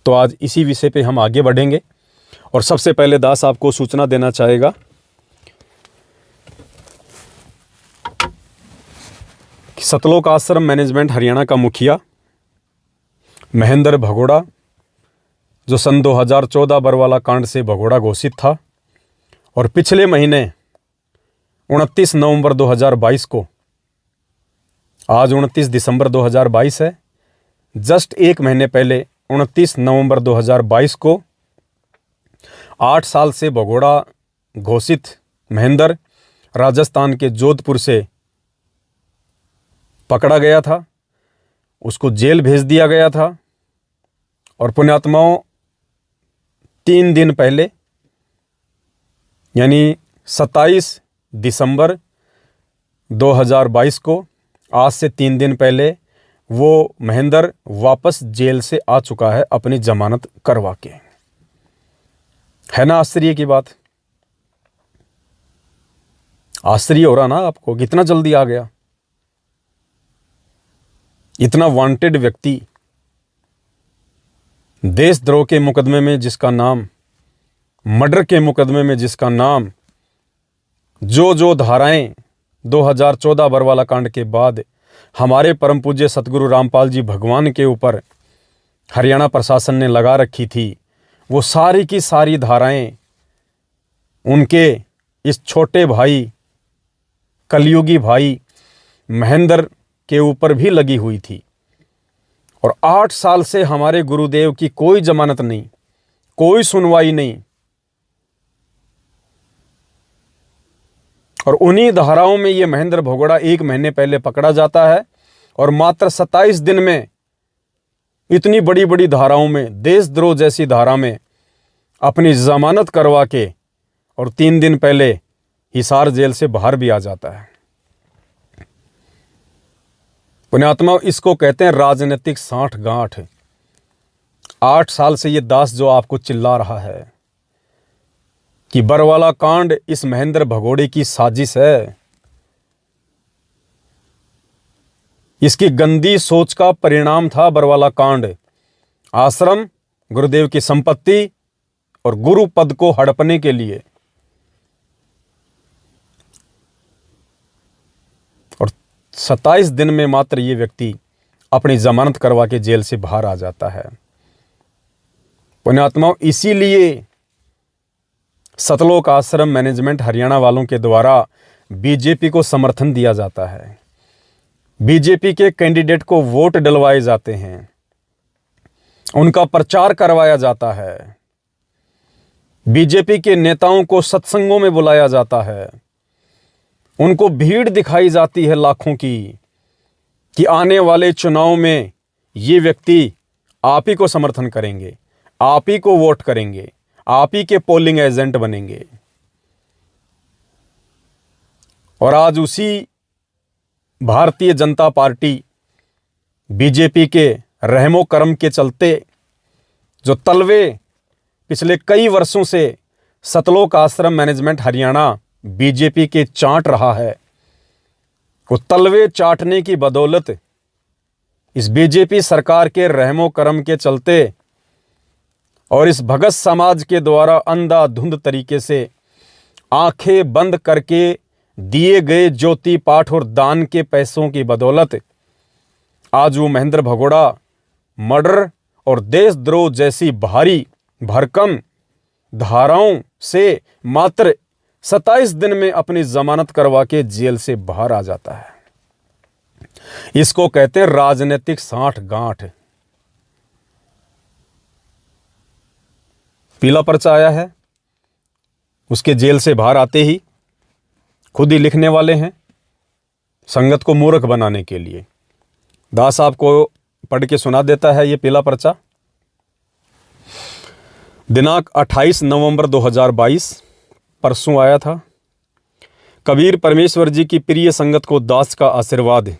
तो आज इसी विषय पे हम आगे बढ़ेंगे। और सबसे पहले दास आपको सूचना देना चाहेगा कि सतलोक आश्रम मैनेजमेंट हरियाणा का मुखिया महेंद्र भगोड़ा, जो सन 2014 बरवाला कांड से भगोड़ा घोषित था और पिछले महीने 29 नवंबर 2022 को, आज 29 दिसंबर 2022 है, जस्ट एक महीने पहले 29 नवंबर 2022 को 8 साल से भगोड़ा घोषित महेंद्र राजस्थान के जोधपुर से पकड़ा गया था। उसको जेल भेज दिया गया था और पुण्यात्माओं 3 दिन पहले यानी 27 दिसंबर 2022 को, आज से 3 दिन पहले वो महेंद्र वापस जेल से आ चुका है अपनी जमानत करवा के। है ना आश्चर्य की बात? आश्चर्य हो रहा ना आपको, कितना जल्दी आ गया। इतना वांटेड व्यक्ति, देशद्रोह के मुकदमे में जिसका नाम, मर्डर के मुकदमे में जिसका नाम, जो धाराएं 2014 बरवाला कांड के बाद हमारे परम पूज्य सतगुरु रामपाल जी भगवान के ऊपर हरियाणा प्रशासन ने लगा रखी थी, वो सारी की सारी धाराएं उनके इस छोटे भाई, कलयुगी भाई महेंद्र के ऊपर भी लगी हुई थी। और 8 साल से हमारे गुरुदेव की कोई जमानत नहीं, कोई सुनवाई नहीं। और उन्हीं धाराओं में ये महेंद्र भगोड़ा 1 महीने पहले पकड़ा जाता है और मात्र 27 दिन में इतनी बड़ी बड़ी धाराओं में, देशद्रोह जैसी धारा में अपनी जमानत करवा के और 3 दिन पहले हिसार जेल से बाहर भी आ जाता है। पुण्यात्मा, इसको कहते हैं राजनीतिक साठगांठ। 8 साल से ये दास जो आपको चिल्ला रहा है कि बरवाला कांड इस महेंद्र भगोड़े की साजिश है, इसकी गंदी सोच का परिणाम था बरवाला कांड। आश्रम, गुरुदेव की संपत्ति और गुरु पद को हड़पने के लिए। और 27 दिन में मात्र ये व्यक्ति अपनी जमानत करवा के जेल से बाहर आ जाता है। पुण्यात्माओं, इसीलिए सतलोक आश्रम मैनेजमेंट हरियाणा वालों के द्वारा बीजेपी को समर्थन दिया जाता है, बीजेपी के कैंडिडेट को वोट डलवाए जाते हैं, उनका प्रचार करवाया जाता है, बीजेपी के नेताओं को सत्संगों में बुलाया जाता है, उनको भीड़ दिखाई जाती है लाखों की कि आने वाले चुनाव में ये व्यक्ति आप ही को समर्थन करेंगे, आप ही को वोट करेंगे, आप ही के पोलिंग एजेंट बनेंगे। और आज उसी भारतीय जनता पार्टी बीजेपी के रहमो करम के चलते जो तलवे पिछले कई वर्षों से सतलोक आश्रम मैनेजमेंट हरियाणा बीजेपी के चाट रहा है, वो तलवे चाटने की बदौलत इस बीजेपी सरकार के रहमो करम के चलते और इस भगत समाज के द्वारा अंधाधुंध तरीके से आंखें बंद करके दिए गए ज्योति पाठ और दान के पैसों की बदौलत आज वो महेंद्र भगोड़ा मर्डर और देशद्रोह जैसी भारी भरकम धाराओं से मात्र 27 दिन में अपनी जमानत करवा के जेल से बाहर आ जाता है। इसको कहते हैं राजनीतिक साठगांठ। पीला पर्चा आया है, उसके जेल से बाहर आते ही खुद ही लिखने वाले हैं संगत को मूर्ख बनाने के लिए। दास आपको पढ़ के सुना देता है ये पीला पर्चा। दिनांक 28 नवंबर 2022 परसों आया था। कबीर परमेश्वर जी की प्रिय संगत को दास का आशीर्वाद,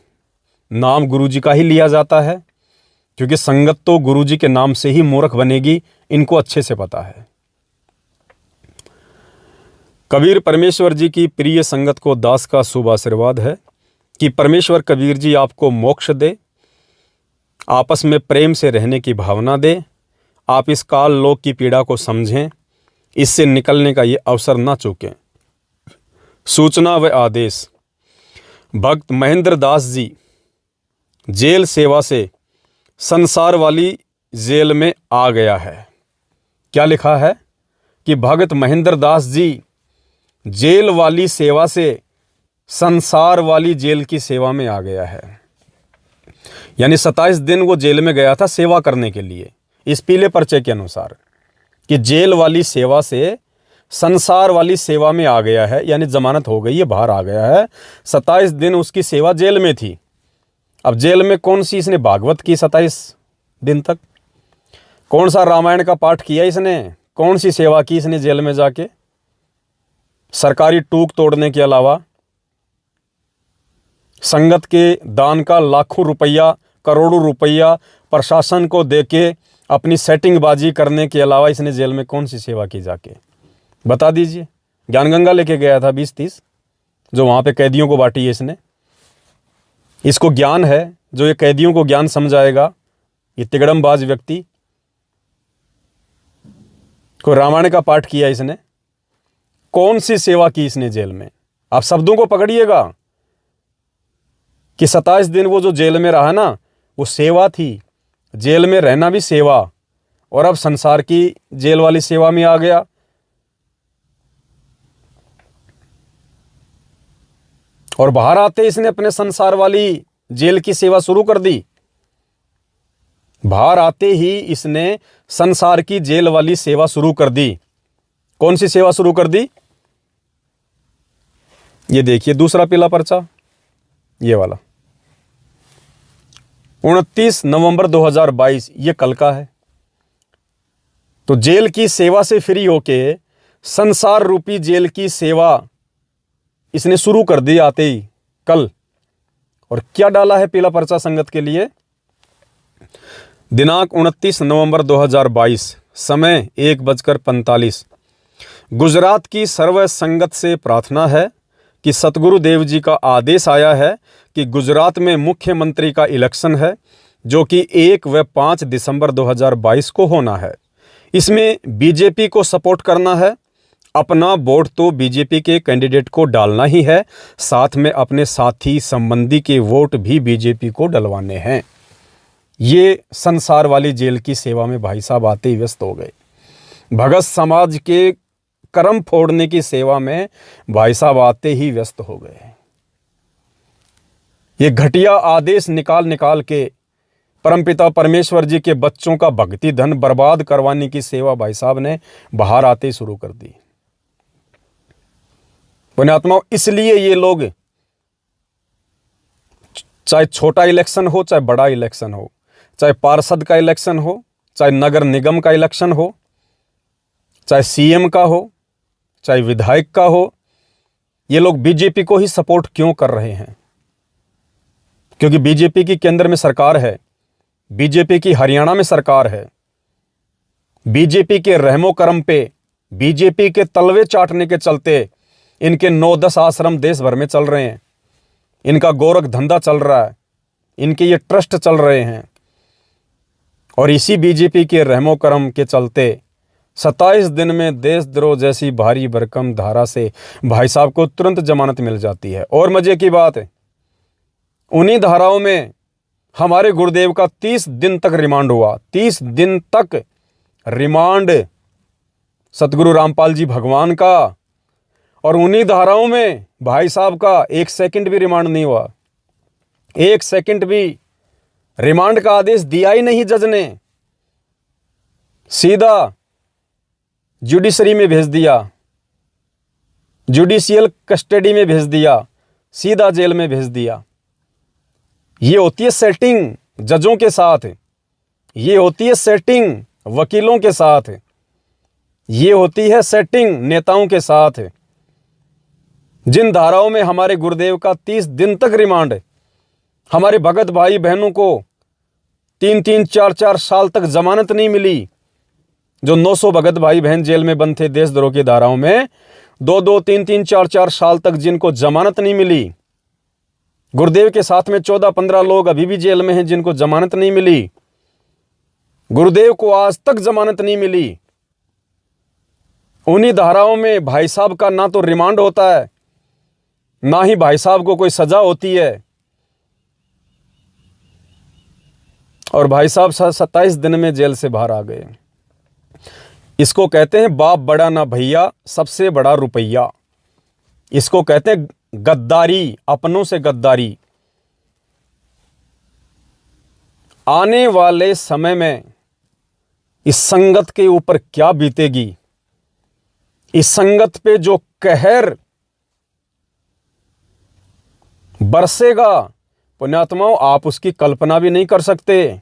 नाम गुरु जी का ही लिया जाता है क्योंकि संगत तो गुरु जी के नाम से ही मूर्ख बनेगी, इनको अच्छे से पता है। कबीर परमेश्वर जी की प्रिय संगत को दास का शुभ आशीर्वाद है कि परमेश्वर कबीर जी आपको मोक्ष दे, आपस में प्रेम से रहने की भावना दे, आप इस काल लोक की पीड़ा को समझें, इससे निकलने का ये अवसर ना चूकें। सूचना व आदेश। भक्त महेंद्र दास जी जेल सेवा से संसार वाली जेल में आ गया है। क्या लिखा है कि भक्त महेंद्र दास जी जेल वाली सेवा से संसार वाली जेल की सेवा में आ गया है। यानी 27 दिन वो जेल में गया था सेवा करने के लिए, इस पीले पर्चे के अनुसार, कि जेल वाली सेवा से संसार वाली सेवा में आ गया है, यानी जमानत हो गई है, बाहर आ गया है। 27 दिन उसकी सेवा जेल में थी। अब जेल में कौन सी इसने भागवत की 27 दिन तक? कौन सा रामायण का पाठ किया इसने? कौन सी सेवा की इसने जेल में जाके? सरकारी टूक तोड़ने के अलावा, संगत के दान का लाखों रुपया, करोड़ों रुपया प्रशासन को देके अपनी सेटिंगबाजी करने के अलावा इसने जेल में कौन सी सेवा की जाके? बता दीजिए। ज्ञान गंगा लेके गया था 20-30, जो वहाँ पे कैदियों को बांटी है इसने। इसको ज्ञान है, जो ये कैदियों को ज्ञान समझाएगा, ये तिगड़मबाज व्यक्ति को रामायण का पाठ किया इसने। कौन सी सेवा की इसने जेल में? आप शब्दों को पकड़िएगा कि 27 दिन वो जो जेल में रहा ना, वो सेवा थी। जेल में रहना भी सेवा, और अब संसार की जेल वाली सेवा में आ गया। और बाहर आते इसने अपने संसार वाली जेल की सेवा शुरू कर दी। बाहर आते ही इसने संसार की जेल वाली सेवा शुरू कर दी। कौन सी सेवा शुरू कर दी? ये देखिए दूसरा पीला पर्चा, ये वाला, 29 नवंबर 2022, ये कल का है। तो जेल की सेवा से फ्री होके संसार रूपी जेल की सेवा इसने शुरू कर दी आते ही कल। और क्या डाला है पीला पर्चा संगत के लिए? दिनांक 29 नवंबर 2022, समय 1:45। गुजरात की सर्व संगत से प्रार्थना है कि सतगुरु देव जी का आदेश आया है कि गुजरात में मुख्यमंत्री का इलेक्शन है, जो कि 1 व 5 दिसंबर 2022 को होना है। इसमें बीजेपी को सपोर्ट करना है। अपना वोट तो बीजेपी के कैंडिडेट को डालना ही है, साथ में अपने साथी संबंधी के वोट भी बीजेपी को डलवाने हैं। ये संसार वाली जेल की सेवा में भाई साहब आते ही व्यस्त हो गए। भगत समाज के कर्म फोड़ने की सेवा में भाई साहब आते ही व्यस्त हो गए। ये घटिया आदेश निकाल के परमपिता परमेश्वर जी के बच्चों का भक्ति धन बर्बाद करवाने की सेवा भाई साहब ने बाहर आते ही शुरू कर दी। पुण्यात्माओं, इसलिए ये लोग, चाहे छोटा इलेक्शन हो चाहे बड़ा इलेक्शन हो, चाहे पार्षद का इलेक्शन हो, चाहे नगर निगम का इलेक्शन हो, चाहे सीएम का हो, चाहे विधायक का हो, ये लोग बीजेपी को ही सपोर्ट क्यों कर रहे हैं? क्योंकि बीजेपी की केंद्र में सरकार है, बीजेपी की हरियाणा में सरकार है। बीजेपी के रहमो करम पे, बीजेपी के तलवे चाटने के चलते इनके 9-10 आश्रम देश भर में चल रहे हैं। इनका गोरख धंधा चल रहा है, इनके ये ट्रस्ट चल रहे हैं। और इसी बीजेपी के रहमो करम के चलते 27 दिन में देशद्रोह जैसी भारी भरकम धारा से भाई साहब को तुरंत जमानत मिल जाती है। और मजे की बात है, उन्हीं धाराओं में हमारे गुरुदेव का 30 दिन तक रिमांड हुआ। 30 दिन तक रिमांड सतगुरु रामपाल जी भगवान का, और उन्हीं धाराओं में भाई साहब का 1 सेकंड भी रिमांड नहीं हुआ। 1 सेकंड भी रिमांड का आदेश दिया ही नहीं जज ने, सीधा जुडिशरी में भेज दिया, जुडिशियल कस्टडी में भेज दिया, सीधा जेल में भेज दिया। ये होती है सेटिंग जजों के साथ, ये होती है सेटिंग वकीलों के साथ, ये होती है सेटिंग नेताओं के साथ। जिन धाराओं में हमारे गुरुदेव का 30 दिन तक रिमांड, हमारे भगत भाई बहनों को 3-3, 4-4 साल तक जमानत नहीं मिली। जो 900 भगत भाई बहन जेल में बंद थे देशद्रोह की धाराओं में, 2-2, 3-3, 4-4 साल तक जिनको जमानत नहीं मिली। गुरुदेव के साथ में 14-15 लोग अभी भी जेल में हैं जिनको जमानत नहीं मिली। गुरुदेव को आज तक जमानत नहीं मिली। उन्हीं धाराओं में भाई साहब का ना तो रिमांड होता है, ना ही भाई साहब को कोई सजा होती है। और भाई साहब 27 दिन में जेल से बाहर आ गए। इसको कहते हैं बाप बड़ा ना भैया, सबसे बड़ा रुपया। इसको कहते हैं गद्दारी, अपनों से गद्दारी। आने वाले समय में इस संगत के ऊपर क्या बीतेगी, इस संगत पे जो कहर बरसेगा, पुण्यात्माओं, आप उसकी कल्पना भी नहीं कर सकते।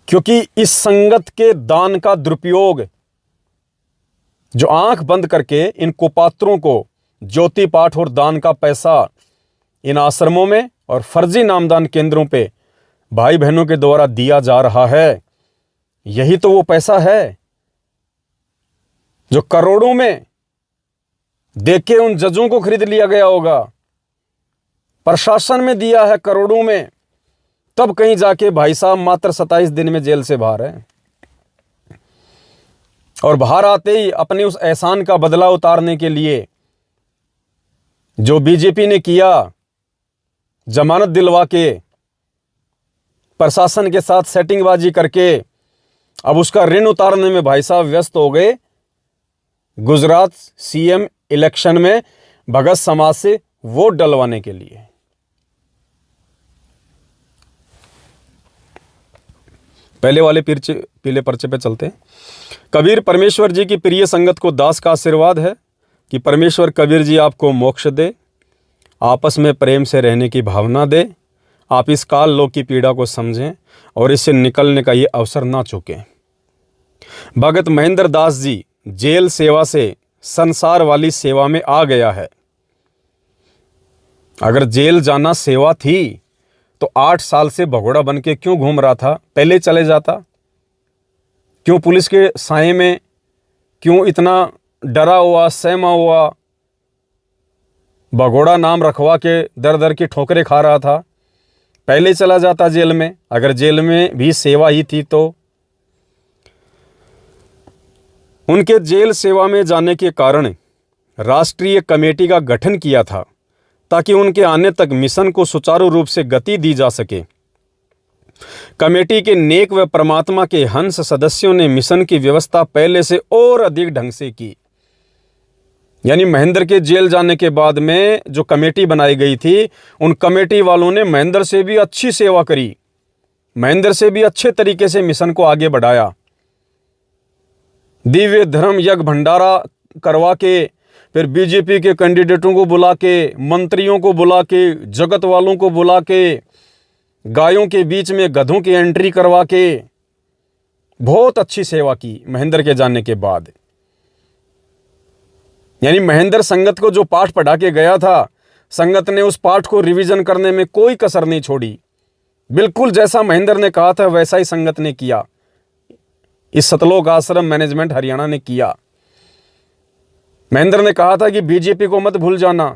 क्योंकि इस संगत के दान का दुरुपयोग, जो आंख बंद करके इन कुपात्रों को ज्योति पाठ और दान का पैसा इन आश्रमों में और फर्जी नामदान केंद्रों पे भाई बहनों के द्वारा दिया जा रहा है, यही तो वो पैसा है जो करोड़ों में देके उन जजों को खरीद लिया गया होगा। प्रशासन में दिया है करोड़ों में, तब कहीं जाके भाई साहब मात्र 27 दिन में जेल से बाहर है। और बाहर आते ही अपने उस एहसान का बदला उतारने के लिए जो बीजेपी ने किया, जमानत दिलवा के प्रशासन के साथ सेटिंगबाजी करके, अब उसका ऋण उतारने में भाई साहब व्यस्त हो गए। गुजरात सीएम इलेक्शन में भगत समाज से वोट डलवाने के लिए। पहले वाले पीले पर्चे पे चलते हैं। कबीर परमेश्वर जी की प्रिय संगत को दास का आशीर्वाद है कि परमेश्वर कबीर जी आपको मोक्ष दे, आपस में प्रेम से रहने की भावना दे, आप इस काल लोक की पीड़ा को समझें और इससे निकलने का ये अवसर ना चूकें। भगत महेंद्र दास जी जेल सेवा से संसार वाली सेवा में आ गया है। अगर जेल जाना सेवा थी तो 8 साल से भगोड़ा बन के क्यों घूम रहा था? पहले चले जाता। क्यों पुलिस के साए में, क्यों इतना डरा हुआ, सहमा हुआ, भगोड़ा नाम रखवा के दर दर की ठोकरें खा रहा था? पहले चला जाता जेल में, अगर जेल में भी सेवा ही थी तो। उनके जेल सेवा में जाने के कारण राष्ट्रीय कमेटी का गठन किया था ताकि उनके आने तक मिशन को सुचारू रूप से गति दी जा सके। कमेटी के नेक व परमात्मा के हंस सदस्यों ने मिशन की व्यवस्था पहले से और अधिक ढंग से की। यानी महेंद्र के जेल जाने के बाद में जो कमेटी बनाई गई थी, उन कमेटी वालों ने महेंद्र से भी अच्छी सेवा करी, महेंद्र से भी अच्छे तरीके से मिशन को आगे बढ़ाया। दिव्य धर्म यज्ञ भंडारा करवा के, फिर बीजेपी के कैंडिडेटों को बुला के, मंत्रियों को बुला के, जगत वालों को बुला के, गायों के बीच में गधों की एंट्री करवा के बहुत अच्छी सेवा की महेंद्र के जाने के बाद। यानी महेंद्र संगत को जो पाठ पढ़ा के गया था, संगत ने उस पाठ को रिवीजन करने में कोई कसर नहीं छोड़ी। बिल्कुल जैसा महेंद्र ने कहा था वैसा ही संगत ने किया। इस सतलोक आश्रम मैनेजमेंट हरियाणा ने किया। महेंद्र ने कहा था कि बीजेपी को मत भूल जाना,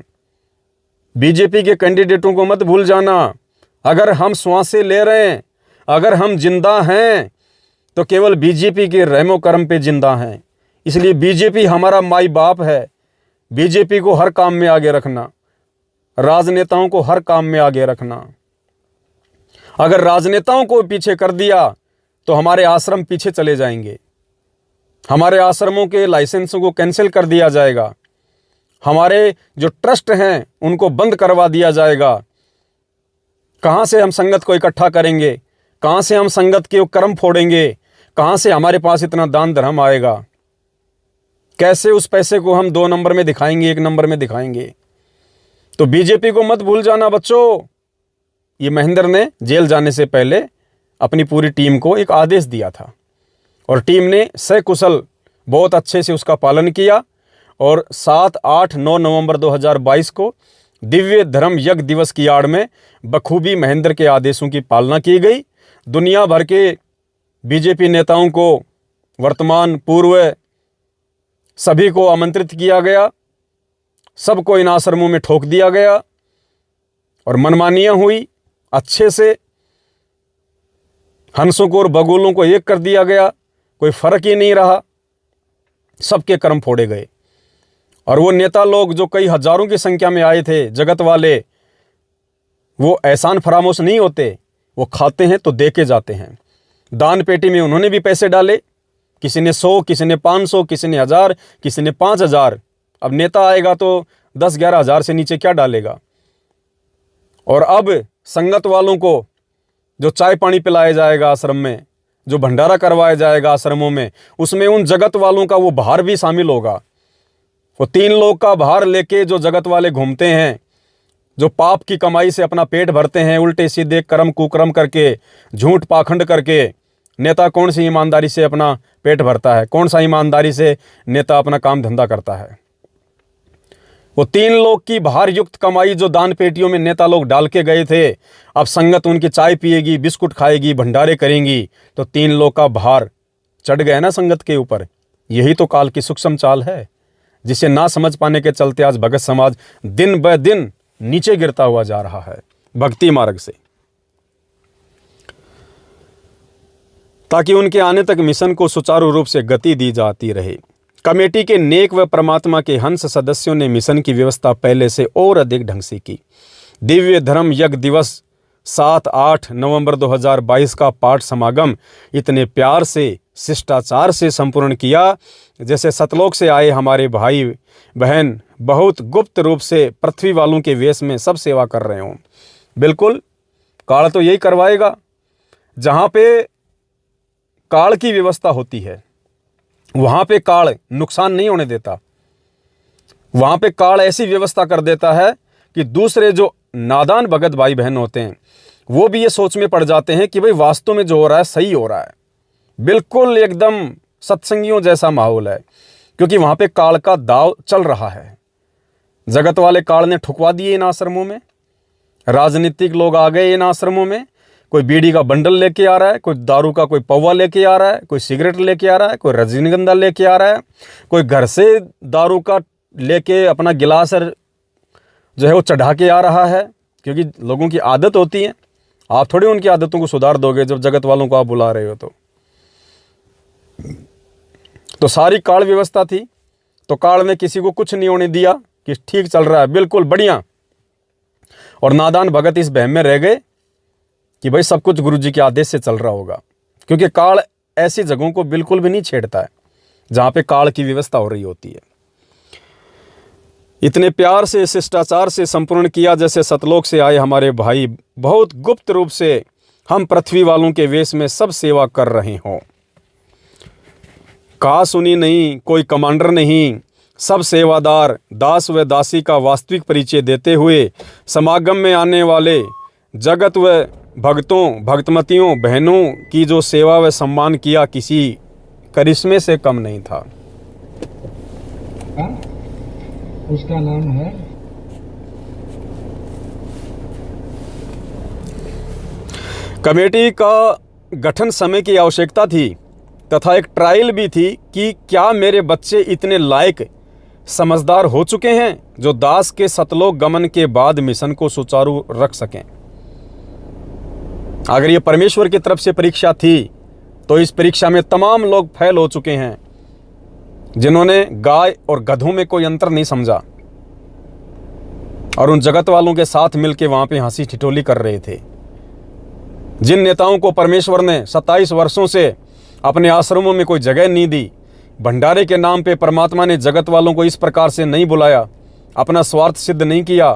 बीजेपी के कैंडिडेटों को मत भूल जाना। अगर हम श्वासें ले रहे हैं, अगर हम जिंदा हैं, तो केवल बीजेपी के रहमो करम पे जिंदा हैं। इसलिए बीजेपी हमारा माई बाप है। बीजेपी को हर काम में आगे रखना, राजनेताओं को हर काम में आगे रखना। अगर राजनेताओं को पीछे कर दिया तो हमारे आश्रम पीछे चले जाएंगे, हमारे आश्रमों के लाइसेंसों को कैंसिल कर दिया जाएगा, हमारे जो ट्रस्ट हैं उनको बंद करवा दिया जाएगा। कहाँ से हम संगत को इकट्ठा करेंगे? कहाँ से हम संगत के कर्म फोड़ेंगे? कहाँ से हमारे पास इतना दान धर्म आएगा? कैसे उस पैसे को हम 2 नंबर में दिखाएंगे, 1 नंबर में दिखाएंगे? तो बीजेपी को मत भूल जाना बच्चों। ये महेंद्र ने जेल जाने से पहले अपनी पूरी टीम को एक आदेश दिया था और टीम ने सकुशल बहुत अच्छे से उसका पालन किया। और 7, 8, 9 नवंबर 2022 को दिव्य धर्म यज्ञ दिवस की आड़ में बखूबी महेंद्र के आदेशों की पालना की गई। दुनिया भर के बीजेपी नेताओं को, वर्तमान पूर्व, सभी को आमंत्रित किया गया। सबको इन आश्रमों में ठोक दिया गया और मनमानियां हुई। अच्छे से हंसों को और बगुलों को एक कर दिया गया, कोई फर्क ही नहीं रहा, सबके कर्म फोड़े गए। और वो नेता लोग जो कई हजारों की संख्या में आए थे, जगत वाले, वो एहसान फरामोश नहीं होते, वो खाते हैं तो दे के जाते हैं। दान पेटी में उन्होंने भी पैसे डाले, किसी ने 100, किसी ने 500, किसी ने 1000, किसी ने 5000। अब नेता आएगा तो 10-11 हज़ार से नीचे क्या डालेगा। और अब संगत वालों को जो चाय पानी पिलाया जाएगा आश्रम में, जो भंडारा करवाया जाएगा आश्रमों में, उसमें उन जगत वालों का वो भार भी शामिल होगा। वो 3 लोग का भार लेके जो जगत वाले घूमते हैं, जो पाप की कमाई से अपना पेट भरते हैं, उल्टे सीधे कर्म कुकर्म करके, झूठ पाखंड करके, नेता कौन सी ईमानदारी से अपना पेट भरता है? कौन सा ईमानदारी से नेता अपना काम धंधा करता है? वो 3 लोग की भार युक्त कमाई जो दान पेटियों में नेता लोग डाल के गए थे, अब संगत उनकी चाय पिएगी, बिस्कुट खाएगी, भंडारे करेंगी, तो 3 लोग का भार चढ़ गया ना संगत के ऊपर। यही तो काल की सूक्ष्म चाल है, जिसे ना समझ पाने के चलते आज भगत समाज दिन ब दिन नीचे गिरता हुआ जा रहा है भक्ति मार्ग से। ताकि उनके आने तक मिशन को सुचारू रूप से गति दी जाती रहे, कमेटी के नेक व परमात्मा के हंस सदस्यों ने मिशन की व्यवस्था पहले से और अधिक ढंग से की। दिव्य धर्म यज्ञ दिवस 7-8 नवंबर 2022 का पाठ समागम इतने प्यार से, शिष्टाचार से संपूर्ण किया जैसे सतलोक से आए हमारे भाई बहन बहुत गुप्त रूप से पृथ्वी वालों के वेश में सब सेवा कर रहे हों। बिल्कुल, काल तो यही करवाएगा। जहाँ पे काल की व्यवस्था होती है वहाँ पे काल नुकसान नहीं होने देता। वहाँ पे काल ऐसी व्यवस्था कर देता है कि दूसरे जो नादान भगत भाई बहन होते हैं वो भी ये सोच में पड़ जाते हैं कि भाई वास्तव में जो हो रहा है सही हो रहा है। बिल्कुल एकदम सत्संगियों जैसा माहौल है, क्योंकि वहाँ पे काल का दाव चल रहा है। जगत वाले काल ने ठुकवा दिए इन आश्रमों में, राजनीतिक लोग आ गए इन आश्रमों में। कोई बीड़ी का बंडल लेके आ रहा है, कोई दारू का कोई पौवा लेके आ रहा है, कोई सिगरेट लेके आ रहा है, कोई रजनीगंधा लेके आ रहा है, कोई घर से दारू का लेके अपना गिलास जो है वो चढ़ा के आ रहा है, क्योंकि लोगों की आदत होती है। आप थोड़ी उनकी आदतों को सुधार दोगे जब जगत वालों को आप बुला रहे हो। तो सारी काल व्यवस्था थी, तो काल ने किसी को कुछ नहीं होने दिया कि ठीक चल रहा है, बिल्कुल बढ़िया। और नादान भगत इस बहम में रह गए कि भाई सब कुछ गुरु जी के आदेश से चल रहा होगा, क्योंकि काल ऐसी जगहों को बिल्कुल भी नहीं छेड़ता है जहाँ पे काल की व्यवस्था हो रही होती है। इतने प्यार से, शिष्टाचार से संपूर्ण किया जैसे सतलोक से आए हमारे भाई बहुत गुप्त रूप से हम पृथ्वी वालों के वेश में सब सेवा कर रहे हों। कहा सुनी नहीं, कोई कमांडर नहीं, सब सेवादार दास व दासी का वास्तविक परिचय देते हुए समागम में आने वाले जगत व भक्तों, भक्तमतियों, बहनों की जो सेवा व सम्मान किया किसी करिश्मे से कम नहीं था। उसका नाम है कमेटी का गठन समय की आवश्यकता थी तथा एक ट्रायल भी थी कि क्या मेरे बच्चे इतने लायक समझदार हो चुके हैं जो दास के सतलोक गमन के बाद मिशन को सुचारू रख सकें। अगर ये परमेश्वर की तरफ से परीक्षा थी तो इस परीक्षा में तमाम लोग फेल हो चुके हैं, जिन्होंने गाय और गधों में कोई अंतर नहीं समझा और उन जगत वालों के साथ मिलकर वहां पे हंसी ठिठोली कर रहे थे। जिन नेताओं को परमेश्वर ने 27 वर्षों से अपने आश्रमों में कोई जगह नहीं दी, भंडारे के नाम पे परमात्मा ने जगत वालों को इस प्रकार से नहीं बुलाया, अपना स्वार्थ सिद्ध नहीं किया।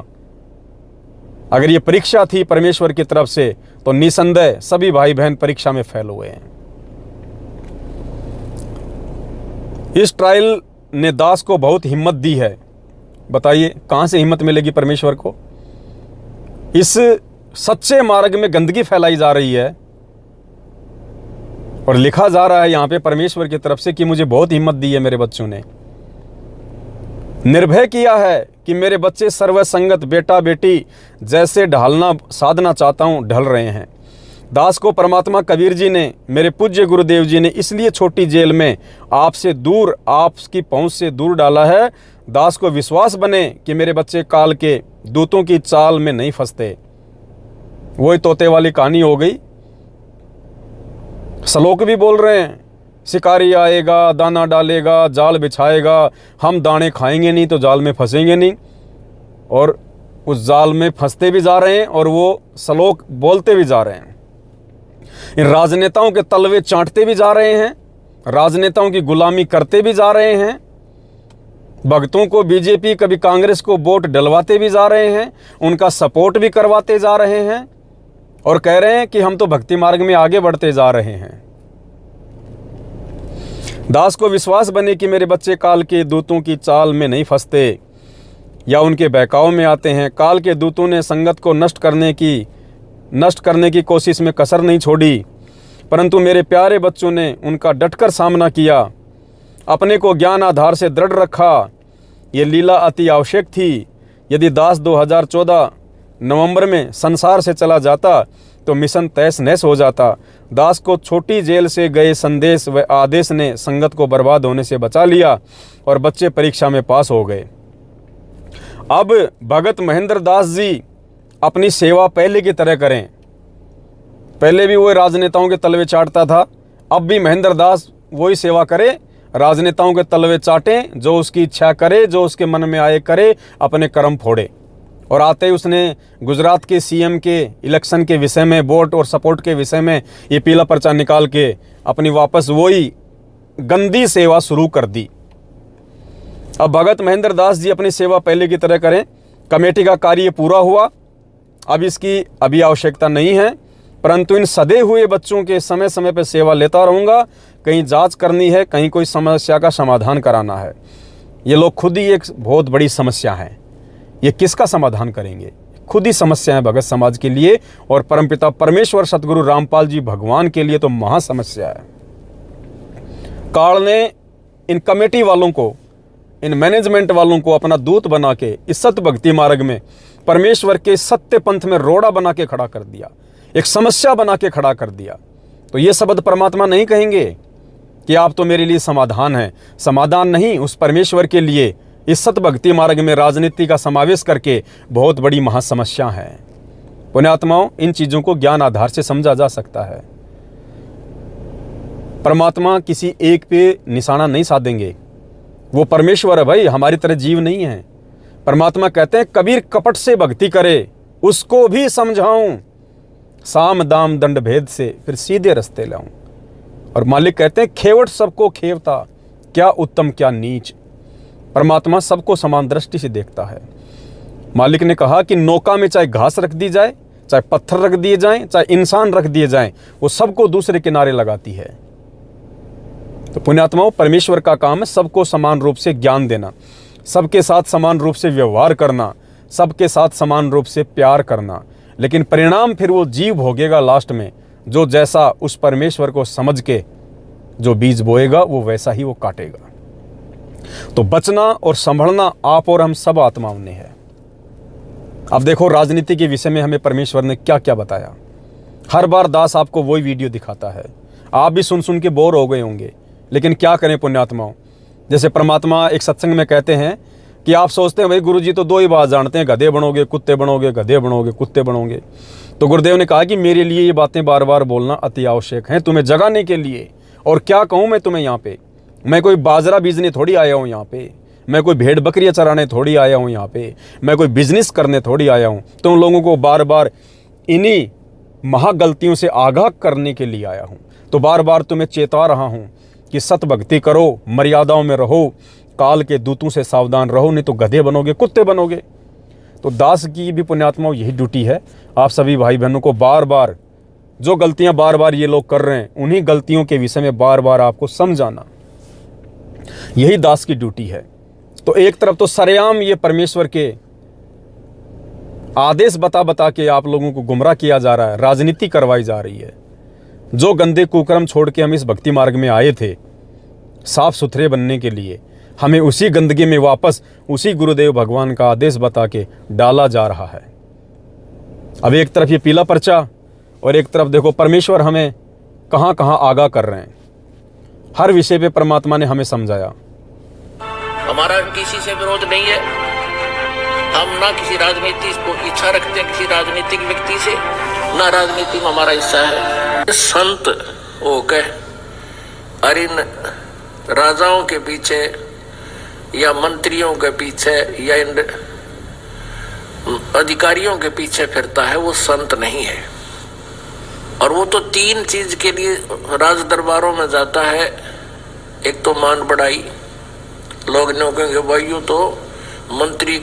अगर ये परीक्षा थी परमेश्वर की तरफ से तो निसंदेह सभी भाई बहन परीक्षा में फेल हुए हैं। इस ट्रायल ने दास को बहुत हिम्मत दी है। बताइए कहां से हिम्मत मिलेगी परमेश्वर को? इस सच्चे मार्ग में गंदगी फैलाई जा रही है और लिखा जा रहा है यहां पे परमेश्वर की तरफ से कि मुझे बहुत हिम्मत दी है, मेरे बच्चों ने निर्भय किया है कि मेरे बच्चे सर्वसंगत बेटा बेटी जैसे ढालना साधना चाहता हूं ढल रहे हैं। दास को परमात्मा कबीर जी ने, मेरे पूज्य गुरुदेव जी ने इसलिए छोटी जेल में आपसे दूर, आपकी पहुंच से दूर डाला है, दास को विश्वास बने कि मेरे बच्चे काल के दूतों की चाल में नहीं फंसते। वही तोते वाली कहानी हो गई श्लोक भी बोल रहे हैं, शिकारी आएगा, दाना डालेगा, जाल बिछाएगा, हम दाने खाएंगे नहीं तो जाल में फंसेंगे नहीं। और उस जाल में फंसते भी जा रहे हैं और वो श्लोक बोलते भी जा रहे हैं। इन राजनेताओं के तलवे चाटते भी जा रहे हैं, राजनेताओं की गुलामी करते भी जा रहे हैं, भक्तों को बीजेपी कभी कांग्रेस को वोट डलवाते भी जा रहे हैं, उनका सपोर्ट भी करवाते जा रहे हैं और कह रहे हैं कि हम तो भक्ति मार्ग में आगे बढ़ते जा रहे हैं। दास को विश्वास बने कि मेरे बच्चे काल के दूतों की चाल में नहीं फंसते या उनके बहकाव में आते हैं। काल के दूतों ने संगत को नष्ट करने की कोशिश में कसर नहीं छोड़ी, परंतु मेरे प्यारे बच्चों ने उनका डटकर सामना किया, अपने को ज्ञान आधार से दृढ़ रखा। ये लीला अति आवश्यक थी। यदि दास 2014 नवंबर में संसार से चला जाता तो मिशन तहस नहस हो जाता। दास को छोटी जेल से गए संदेश व आदेश ने संगत को बर्बाद होने से बचा लिया और बच्चे परीक्षा में पास हो गए। अब भगत महेंद्र दास जी अपनी सेवा पहले की तरह करें। पहले भी वो राजनेताओं के तलवे चाटता था, अब भी महेंद्र दास वही सेवा करे, राजनेताओं के तलवे चाटे, जो उसकी इच्छा करे, जो उसके मन में आए करे, अपने कर्म फोड़े। और आते ही उसने गुजरात के सीएम के इलेक्शन के विषय में, वोट और सपोर्ट के विषय में ये पीला पर्चा निकाल के अपनी वापस वही गंदी सेवा शुरू कर दी। अब भगत महेंद्र दास जी अपनी सेवा पहले की तरह करें। कमेटी का कार्य पूरा हुआ, अब इसकी अभी आवश्यकता नहीं है, परंतु इन सदे हुए बच्चों के समय समय पर सेवा लेता रहूँगा। कहीं जांच करनी है, कहीं कोई समस्या का समाधान कराना है। ये लोग खुद ही एक बहुत बड़ी समस्या है। ये किसका समाधान करेंगे? खुद ही समस्या है भगत समाज के लिए और परमपिता परमेश्वर सतगुरु रामपाल जी भगवान के लिए तो महा समस्या है। काल ने इन कमेटी वालों को, इन मैनेजमेंट वालों को अपना दूत बना के इस सत्य भक्ति मार्ग में परमेश्वर के सत्य पंथ में रोड़ा बना के खड़ा कर दिया, एक समस्या बना के खड़ा कर दिया। तो ये शब्द परमात्मा नहीं कहेंगे कि आप तो मेरे लिए समाधान है। समाधान नहीं, उस परमेश्वर के लिए इस सत्य भक्ति मार्ग में राजनीति का समावेश करके बहुत बड़ी महासमस्या है। पुण्यात्माओं, इन चीज़ों को ज्ञान आधार से समझा जा सकता है। परमात्मा किसी एक पे निशाना नहीं साधेंगे, वो परमेश्वर है भाई, हमारी तरह जीव नहीं है। परमात्मा कहते हैं कबीर कपट से भक्ति करे उसको भी समझाऊं, साम दाम दंड भेद से फिर सीधे रास्ते लाऊं। और मालिक कहते हैं खेवट सबको खेवता, क्या उत्तम क्या नीच। परमात्मा सबको समान दृष्टि से देखता है। मालिक ने कहा कि नौका में चाहे घास रख दी जाए, चाहे पत्थर रख दिए जाएं, चाहे इंसान रख दिए जाएं, वो सबको दूसरे किनारे लगाती है। तो पुण्यात्माओं, परमेश्वर का काम है सबको समान रूप से ज्ञान देना, सबके साथ समान रूप से व्यवहार करना, सबके साथ समान रूप से प्यार करना। लेकिन परिणाम फिर वो जीव भोगेगा लास्ट में, जो जैसा उस परमेश्वर को समझ के जो बीज बोएगा वो वैसा ही वो काटेगा। तो बचना और संभलना आप और हम सब आत्माओं ने है। अब देखो राजनीति के विषय में हमें परमेश्वर ने क्या क्या बताया। हर बार दास आपको वही वीडियो दिखाता है, आप भी सुन सुन के बोर हो गए होंगे। लेकिन क्या करें पुण्यात्माओं, जैसे परमात्मा एक सत्संग में कहते हैं कि आप सोचते हैं भाई गुरुजी तो दो ही बात जानते हैं, गधे बनोगे कुत्ते बनोगे, गधे बनोगे कुत्ते बनोगे। तो गुरुदेव ने कहा कि मेरे लिए ये बातें बार बार बोलना अति आवश्यक है, तुम्हें जगाने के लिए। और क्या कहूँ मैं तुम्हें यहाँ पे, मैं कोई बाजरा बीजने थोड़ी आया हूँ यहाँ पे, मैं कोई भेड़ बकरियाँ चराने थोड़ी आया हूँ यहाँ पे, मैं कोई बिजनेस करने थोड़ी आया हूँ। तुम लोगों को बार बार इन्हीं महागलतियों से आगाह करने के लिए आया हूँ। तो बार बार तुम्हें चेता रहा हूँ कि सत भक्ति करो, मर्यादाओं में रहो, काल के दूतों से सावधान रहो, नहीं तो गधे बनोगे कुत्ते बनोगे। तो दास की भी पुण्यात्माओं यही ड्यूटी है, आप सभी भाई बहनों को बार बार जो गलतियां बार बार ये लोग कर रहे हैं उन्हीं गलतियों के विषय में बार बार आपको समझाना, यही दास की ड्यूटी है। तो एक तरफ तो सरेआम ये परमेश्वर के आदेश बता बता के आप लोगों को गुमराह किया जा रहा है, राजनीति करवाई जा रही है। जो गंदे कुकर्म छोड़ के हम इस भक्ति मार्ग में आए थे साफ सुथरे बनने के लिए, हमें उसी गंदगी में वापस उसी गुरुदेव भगवान का आदेश बता के डाला जा रहा है। अब एक तरफ ये पीला पर्चा और एक तरफ देखो परमेश्वर हमें कहाँ कहाँ आगाह कर रहे हैं। हर विषय पे परमात्मा ने हमें समझाया। हमारा किसी से विरोध नहीं है, हम ना किसी राजनीति को इच्छा रखते हैं किसी राजनीतिक व्यक्ति से, ना राजनीति में हमारा हिस्सा है। संत हो के और इन राजाओं के पीछे या मंत्रियों के पीछे या इन अधिकारियों के पीछे फिरता है, वो संत नहीं है। और वो तो 3 चीज के लिए राज दरबारों में जाता है। एक तो मान बढ़ाई, लोग नहीं कहेंगे भाई यू तो मंत्री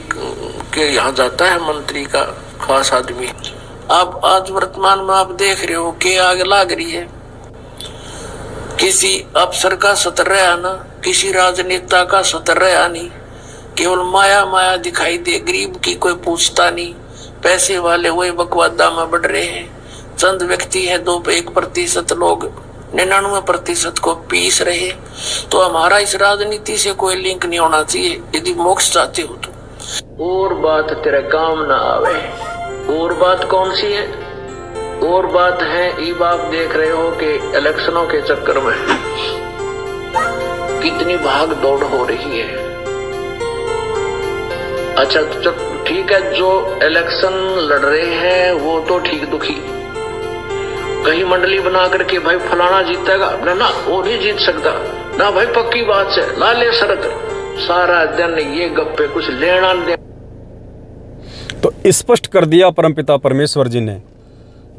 के यहाँ जाता है, मंत्री का खास आदमी। आप आज वर्तमान में आप देख रहे हो कि आग लाग रही है, किसी अफसर का सतर रहा ना, किसी राजनेता का सतर रहा नहीं, केवल माया माया दिखाई दे, गरीब की कोई पूछता नहीं। पैसे वाले वही बकवादा में बढ़ रहे हैं, चंद व्यक्ति है 1% लोग 99% को पीस रहे। तो हमारा इस राजनीति से कोई लिंक नहीं होना चाहिए यदि मोक्ष चाहते हो तो। और बात तेरे काम ना आवे, और बात कौन सी है? और बात है ये आप देख रहे हो कि इलेक्शनों के चक्कर में कितनी भाग दौड़ हो रही है। अच्छा तो ठीक है, जो इलेक्शन लड़ रहे हैं वो तो ठीक दुखी, कहीं मंडली बना करके भाई फलाना जीतेगा ना, वो नहीं जीत सकता ना भाई, पक्की बात से लाले शरत सारा दिन ये गप्पे, कुछ लेना दे। तो स्पष्ट कर दिया परमपिता परमेश्वर जी ने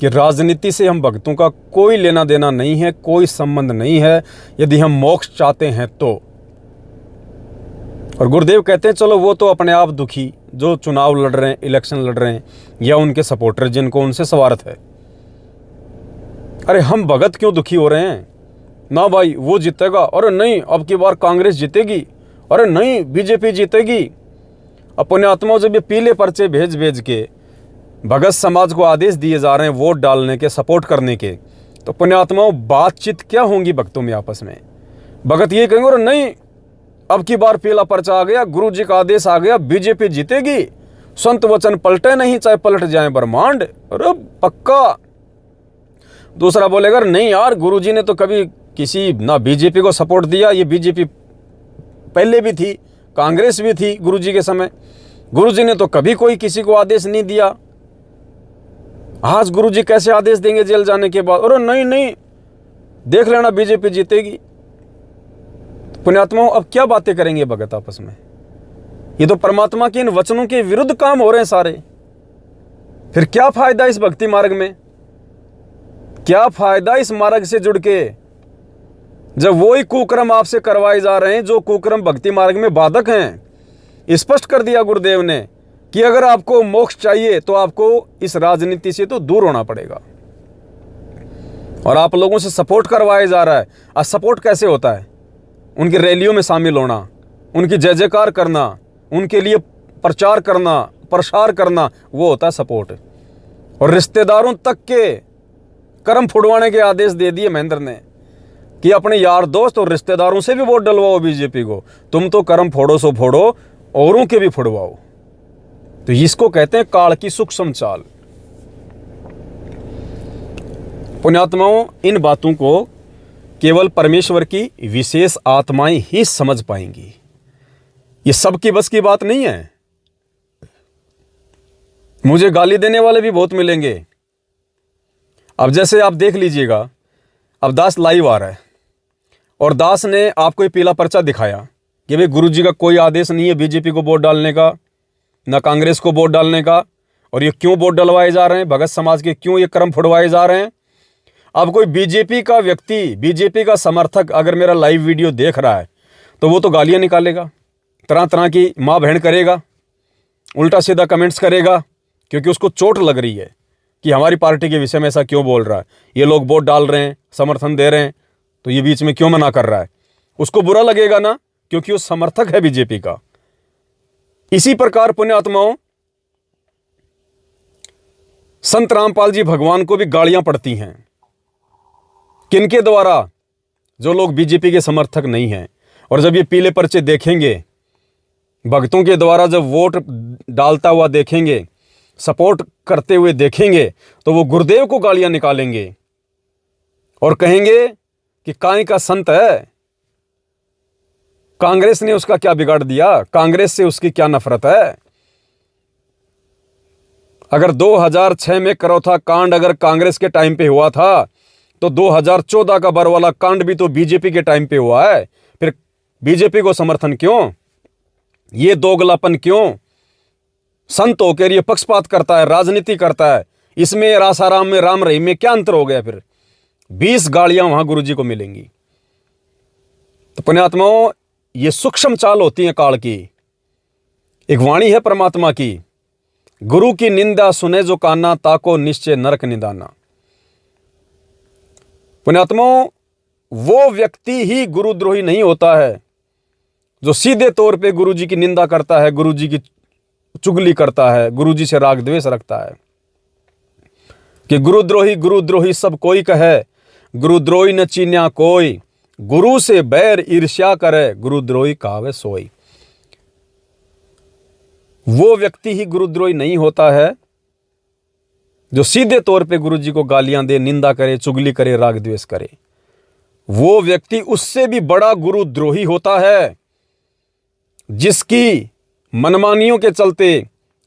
कि राजनीति से हम भक्तों का कोई लेना देना नहीं है, कोई संबंध नहीं है, यदि हम मोक्ष चाहते हैं तो। और गुरुदेव कहते हैं चलो वो तो अपने आप दुखी, जो चुनाव लड़ रहे हैं, इलेक्शन लड़ रहे हैं, या उनके सपोर्टर जिनको उनसे स्वार्थ है। अरे हम भगत क्यों दुखी हो रहे हैं? ना भाई वो जीतेगा, अरे नहीं अब की बार कांग्रेस जीतेगी, अरे नहीं बीजेपी जीतेगी। अपने आत्माओं जब ये पीले पर्चे भेज भेज के भगत समाज को आदेश दिए जा रहे हैं वोट डालने के, सपोर्ट करने के, तो अपने आत्माओं बातचीत क्या होंगी भक्तों में आपस में? भगत ये कहेंगे अरे नहीं अब की बार पीला पर्चा आ गया, गुरु जी का आदेश आ गया, बीजेपी जीतेगी, संत वचन पलटे नहीं चाहे पलट जाए ब्रह्मांड, अरे पक्का। दूसरा बोलेगा नहीं यार गुरुजी ने तो कभी किसी ना बीजेपी को सपोर्ट दिया, ये बीजेपी पहले भी थी, कांग्रेस भी थी गुरुजी के समय, गुरुजी ने तो कभी कोई किसी को आदेश नहीं दिया, आज गुरुजी कैसे आदेश देंगे जेल जाने के बाद? अरे नहीं नहीं देख लेना बीजेपी जीतेगी। पुण्यात्माओं अब क्या बातें करेंगे भगत आपस में? ये तो परमात्मा के इन वचनों के विरुद्ध काम हो रहे हैं सारे। फिर क्या फायदा इस भक्ति मार्ग में? क्या फायदा इस मार्ग से जुड़ के, जब वही कुकर्म आपसे करवाए जा रहे हैं जो कुकर्म भक्ति मार्ग में बाधक हैं। स्पष्ट कर दिया गुरुदेव ने कि अगर आपको मोक्ष चाहिए तो आपको इस राजनीति से तो दूर होना पड़ेगा। और आप लोगों से सपोर्ट करवाया जा रहा है। आज सपोर्ट कैसे होता है? उनकी रैलियों में शामिल होना, उनकी जय जयकार करना, उनके लिए प्रचार करना, प्रसार करना, वो होता है सपोर्ट। और रिश्तेदारों तक के कर्म फुड़वाने के आदेश दे दिए महेंद्र ने कि अपने यार दोस्त और रिश्तेदारों से भी वोट डलवाओ बीजेपी को। तुम तो कर्म फोड़ो सो फोड़ो, औरों के भी फुड़वाओ। तो इसको कहते हैं काल की सूक्ष्म चाल। पुण्यात्माओं इन बातों को केवल परमेश्वर की विशेष आत्माएं ही समझ पाएंगी। ये सबकी बस की बात नहीं है। मुझे गाली देने वाले भी बहुत मिलेंगे। अब जैसे आप देख लीजिएगा, अब दास लाइव आ रहा है और दास ने आपको ये पीला पर्चा दिखाया कि भाई गुरु जी का कोई आदेश नहीं है बीजेपी को वोट डालने का, ना कांग्रेस को वोट डालने का, और ये क्यों वोट डलवाए जा रहे हैं, भगत समाज के क्यों ये कर्म फुड़वाए जा रहे हैं। अब कोई बीजेपी का व्यक्ति, बीजेपी का समर्थक अगर मेरा लाइव वीडियो देख रहा है तो वो तो गालियां निकालेगा, तरह तरह की माँ बहन करेगा, उल्टा सीधा कमेंट्स करेगा, क्योंकि उसको चोट लग रही है कि हमारी पार्टी के विषय में ऐसा क्यों बोल रहा है, ये लोग वोट डाल रहे हैं, समर्थन दे रहे हैं, तो ये बीच में क्यों मना कर रहा है। उसको बुरा लगेगा ना, क्योंकि वो समर्थक है बीजेपी का। इसी प्रकार पुण्यात्माओं संत रामपाल जी भगवान को भी गालियां पड़ती हैं। किनके द्वारा? जो लोग बीजेपी के समर्थक नहीं हैं। और जब ये पीले पर्चे देखेंगे, भक्तों के द्वारा जब वोट डालता हुआ देखेंगे, सपोर्ट करते हुए देखेंगे, तो वो गुरुदेव को गालियां निकालेंगे और कहेंगे कि काहे का संत है, कांग्रेस ने उसका क्या बिगाड़ दिया, कांग्रेस से उसकी क्या नफरत है। अगर 2006 में करौथा कांड अगर कांग्रेस के टाइम पे हुआ था तो 2014 का बरवाला कांड भी तो बीजेपी के टाइम पे हुआ है। फिर बीजेपी को समर्थन क्यों? ये दोगलापन क्यों? संत होकर ये पक्षपात करता है, राजनीति करता है। इसमें रासाराम में राम रहीम में क्या अंतर हो गया? फिर 20 गाड़ियां वहां गुरुजी को मिलेंगी। तो पुण्यात्माओं, ये सूक्ष्म चाल होती है काल की। एक वाणी है परमात्मा की, गुरु की निंदा सुने जो काना, ताको निश्चय नरक निदाना। पुण्यात्माओं, वो व्यक्ति ही गुरुद्रोही नहीं होता है जो सीधे तौर पे गुरुजी की निंदा करता है, गुरुजी की चुगली करता है, गुरुजी से राग द्वेष रखता है। कि गुरुद्रोही गुरुद्रोही सब कोई कहे, गुरुद्रोही न चीन्या कोई, गुरु से बैर ईर्ष्या करे, गुरुद्रोही कहावे सोई। वो व्यक्ति ही गुरुद्रोही नहीं होता है जो सीधे तौर पे गुरुजी को गालियां दे, निंदा करे, चुगली करे, राग द्वेष करे। वो व्यक्ति उससे भी बड़ा गुरुद्रोही होता है जिसकी मनमानियों के चलते,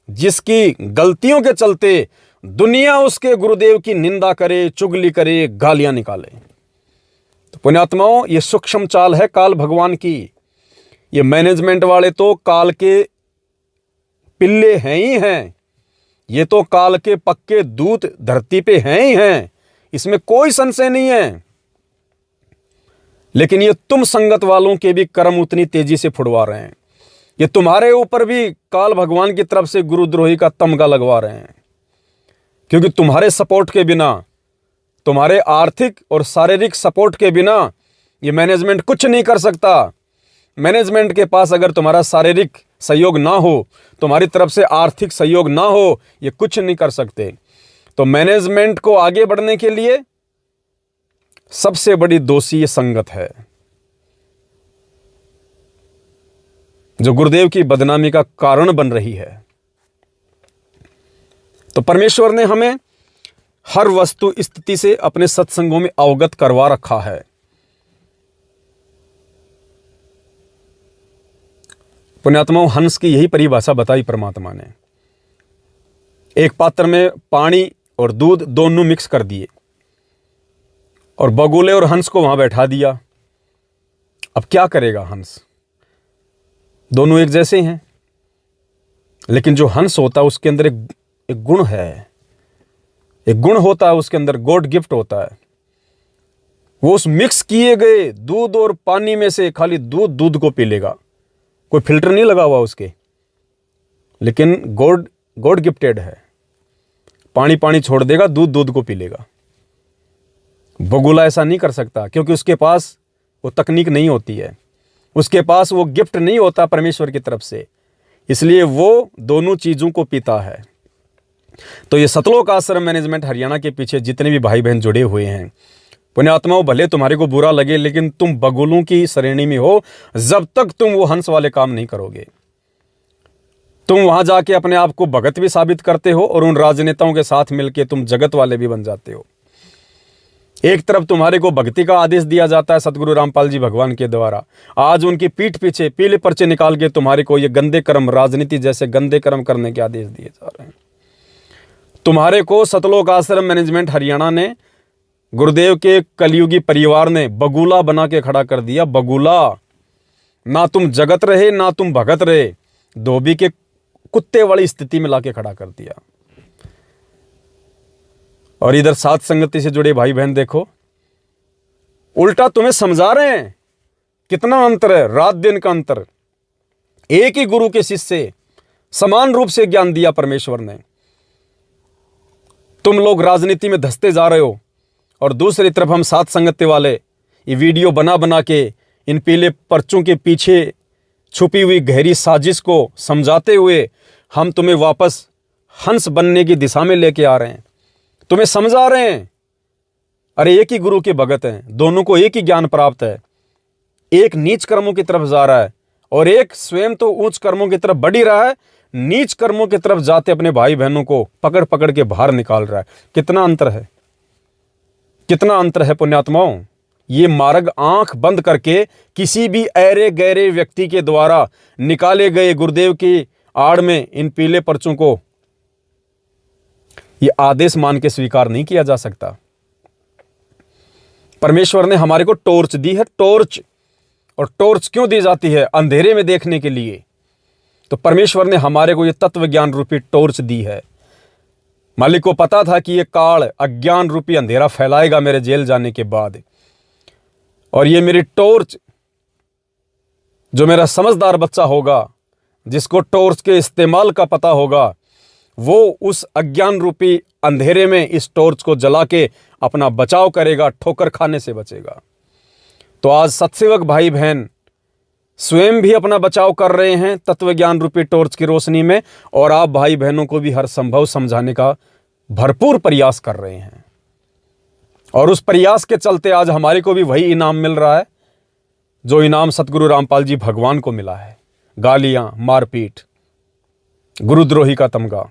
जिसकी गलतियों के चलते दुनिया उसके गुरुदेव की निंदा करे, चुगली करे, गालियां निकाले। तो पुण्यात्माओं, ये सूक्ष्म चाल है काल भगवान की। ये मैनेजमेंट वाले तो काल के पिल्ले हैं ही हैं, ये तो काल के पक्के दूत धरती पे हैं ही हैं, इसमें कोई संशय नहीं है। लेकिन ये तुम संगत वालों के भी कर्म उतनी तेजी से फुड़वा रहे हैं। ये तुम्हारे ऊपर भी काल भगवान की तरफ से गुरुद्रोही का तमगा लगवा रहे हैं, क्योंकि तुम्हारे सपोर्ट के बिना, तुम्हारे आर्थिक और शारीरिक सपोर्ट के बिना ये मैनेजमेंट कुछ नहीं कर सकता। मैनेजमेंट के पास अगर तुम्हारा शारीरिक सहयोग ना हो, तुम्हारी तरफ से आर्थिक सहयोग ना हो, ये कुछ नहीं कर सकते। तो मैनेजमेंट को आगे बढ़ने के लिए सबसे बड़ी दोषी ये संगत है, जो गुरुदेव की बदनामी का कारण बन रही है। तो परमेश्वर ने हमें हर वस्तु स्थिति से अपने सत्संगों में अवगत करवा रखा है। पुण्यात्माओं, हंस की यही परिभाषा बताई परमात्मा ने। एक पात्र में पानी और दूध दोनों मिक्स कर दिए और बगुले और हंस को वहां बैठा दिया। अब क्या करेगा हंस? दोनों एक जैसे हैं, लेकिन जो हंस होता है उसके अंदर एक गुण है, एक गुण होता है उसके अंदर, गॉड गिफ्ट होता है। वो उस मिक्स किए गए दूध और पानी में से खाली दूध को पी लेगा, कोई फिल्टर नहीं लगा हुआ उसके, लेकिन गॉड गिफ्टेड है। पानी छोड़ देगा, दूध को पी लेगा। बगुला ऐसा नहीं कर सकता, क्योंकि उसके पास वो तकनीक नहीं होती है, उसके पास वो गिफ्ट नहीं होता परमेश्वर की तरफ से, इसलिए वो दोनों चीजों को पीता है। तो ये सतलोक आश्रम मैनेजमेंट हरियाणा के पीछे जितने भी भाई बहन जुड़े हुए हैं, पुण्यात्माओं, भले तुम्हारे को बुरा लगे, लेकिन तुम बगुलों की श्रेणी में हो जब तक तुम वो हंस वाले काम नहीं करोगे। तुम वहां जाके अपने आप को भगत भी साबित करते हो और उन राजनेताओं के साथ मिलकर तुम जगत वाले भी बन जाते हो। एक तरफ तुम्हारे को भक्ति का आदेश दिया जाता है सतगुरु रामपाल जी भगवान के द्वारा, आज उनकी पीठ पीछे पीले पर्चे निकाल के तुम्हारे को ये गंदे कर्म, राजनीति जैसे गंदे कर्म करने के आदेश दिए जा रहे हैं। तुम्हारे को सतलोक आश्रम मैनेजमेंट हरियाणा ने, गुरुदेव के कलयुगी परिवार ने बगुला बना के खड़ा कर दिया। बगुला, ना तुम जगत रहे ना तुम भगत रहे, धोबी के कुत्ते वाली स्थिति में लाके खड़ा कर दिया। और इधर साथ संगति से जुड़े भाई बहन देखो, उल्टा तुम्हें समझा रहे हैं कितना अंतर है, रात दिन का अंतर। एक ही गुरु के शिष्य से समान रूप से ज्ञान दिया परमेश्वर ने। तुम लोग राजनीति में धंसते जा रहे हो और दूसरी तरफ हम साथ संगति वाले ये वीडियो बना के इन पीले पर्चों के पीछे छुपी हुई गहरी साजिश को समझाते हुए हम तुम्हें वापस हंस बनने की दिशा में लेके आ रहे हैं, तुम्हें समझा रहे हैं। अरे एक ही गुरु के भगत हैं, दोनों को एक ही ज्ञान प्राप्त है। एक नीच कर्मों की तरफ जा रहा है और एक स्वयं तो उच्च कर्मों की तरफ बढ़ ही रहा है, नीच कर्मों की तरफ जाते अपने भाई बहनों को पकड़ के बाहर निकाल रहा है। कितना अंतर है, कितना अंतर है पुण्यात्माओं। ये मार्ग आंख बंद करके किसी भी ऐरे गहरे व्यक्ति के द्वारा निकाले गए गुरुदेव की आड़ में इन पीले पर्चों को ये आदेश मान के स्वीकार नहीं किया जा सकता। परमेश्वर ने हमारे को टॉर्च दी है, टॉर्च। और टॉर्च क्यों दी जाती है? अंधेरे में देखने के लिए। तो परमेश्वर ने हमारे को ये तत्व ज्ञान रूपी टॉर्च दी है। मालिक को पता था कि ये काल अज्ञान रूपी अंधेरा फैलाएगा मेरे जेल जाने के बाद, और ये मेरी टॉर्च, जो मेरा समझदार बच्चा होगा, जिसको टॉर्च के इस्तेमाल का पता होगा, वो उस अज्ञान रूपी अंधेरे में इस टॉर्च को जला के अपना बचाव करेगा, ठोकर खाने से बचेगा। तो आज सत्सेवक भाई बहन स्वयं भी अपना बचाव कर रहे हैं तत्व ज्ञान रूपी टॉर्च की रोशनी में, और आप भाई बहनों को भी हर संभव समझाने का भरपूर प्रयास कर रहे हैं। और उस प्रयास के चलते आज हमारे को भी वही इनाम मिल रहा है जो इनाम सतगुरु रामपाल जी भगवान को मिला है। गालियां, मारपीट, गुरुद्रोही का तमगा।